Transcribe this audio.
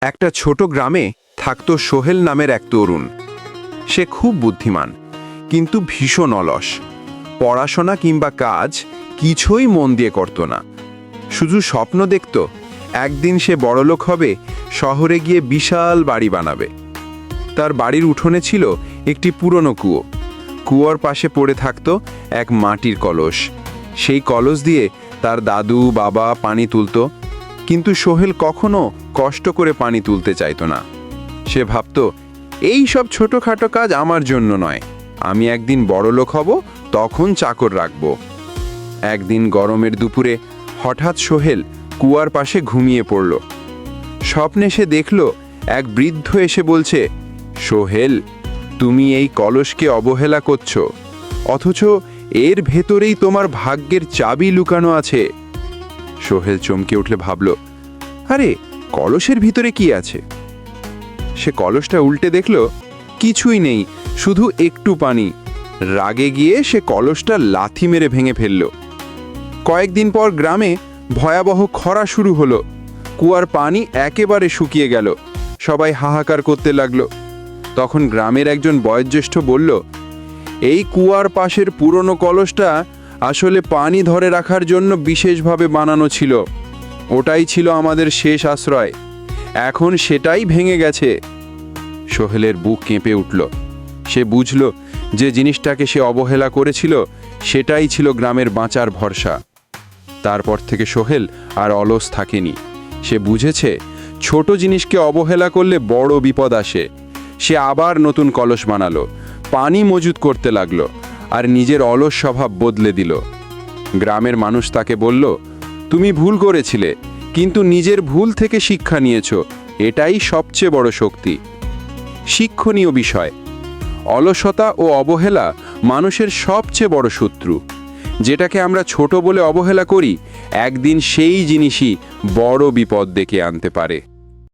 একটা ছোট গ্রামে থাকত সোহেল নামের এক তরুণ। সে খুব বুদ্ধিমান, কিন্তু ভীষণ অলস। পড়াশোনা কিংবা কাজ কিছুই মন দিয়ে করত না। শুধু স্বপ্ন দেখত একদিন সে বড়লোক হবে, শহরে গিয়ে বিশাল বাড়ি বানাবে। তার বাড়ির উঠোনে ছিল একটি পুরনো কুয়ো। কুয়োর পাশে পড়ে থাকত এক মাটির কলস। সেই কলস দিয়ে তার দাদু বাবা পানি তুলত, কিন্তু সোহেল কখনো কষ্ট করে পানি তুলতে চাইতো না। সে ভাবত, এই সব ছোটখাটো কাজ আমার জন্য নয়, আমি একদিন বড়লোক হব, তখন চাকর রাখব। একদিন গরমের দুপুরে হঠাৎ সোহেল কুয়ার পাশে ঘুমিয়ে পড়ল। স্বপ্নে সে দেখল এক বৃদ্ধ এসে বলছে, সোহেল, তুমি এই কলসকে অবহেলা করছো, অথচ এর ভেতরেই তোমার ভাগ্যের চাবি লুকানো আছে। সোহেল চমকে উঠলে ভাবল, আরে কলসের ভিতরে কি আছে? সে কলসটা উল্টে দেখল কিছুই নেই, শুধু একটু পানি। রাগে গিয়ে সে কলসটা লাথি মেরে ভেঙে ফেলল। কয়েকদিন পর গ্রামে ভয়াবহ খরা শুরু হলো। কুয়ার পানি একেবারে শুকিয়ে গেল। সবাই হাহাকার করতে লাগলো। তখন গ্রামের একজন বয়োজ্যেষ্ঠ বলল, এই কুয়ার পাশের পুরনো কলসটা আসলে পানি ধরে রাখার জন্য বিশেষভাবে বানানো ছিল। ওটাই ছিল আমাদের শেষ আশ্রয়, এখন সেটাই ভেঙে গেছে। সোহেলের বুক কেঁপে উঠল। সে বুঝল যে জিনিসটাকে সে অবহেলা করেছিল সেটাই ছিল গ্রামের বাঁচার ভরসা। তারপর থেকে সোহেল আর অলস থাকেনি। সে বুঝেছে ছোট জিনিসকে অবহেলা করলে বড় বিপদ আসে। সে আবার নতুন কলস বানালো, পানি মজুত করতে লাগলো, আর নিজের অলস স্বভাব বদলে দিল। গ্রামের মানুষ তাকে বলল, তুমি ভুল করেছিলে, কিন্তু নিজের ভুল থেকে শিক্ষা নিয়েছো, এটাই সবচেয়ে বড় শক্তি। শিক্ষণীয় বিষয়, অলসতা ও অবহেলা মানুষের সবচেয়ে বড় শত্রু। যেটাকে আমরা ছোট বলে অবহেলা করি, একদিন সেই জিনিসই বড় বিপদ ডেকে আনতে পারে।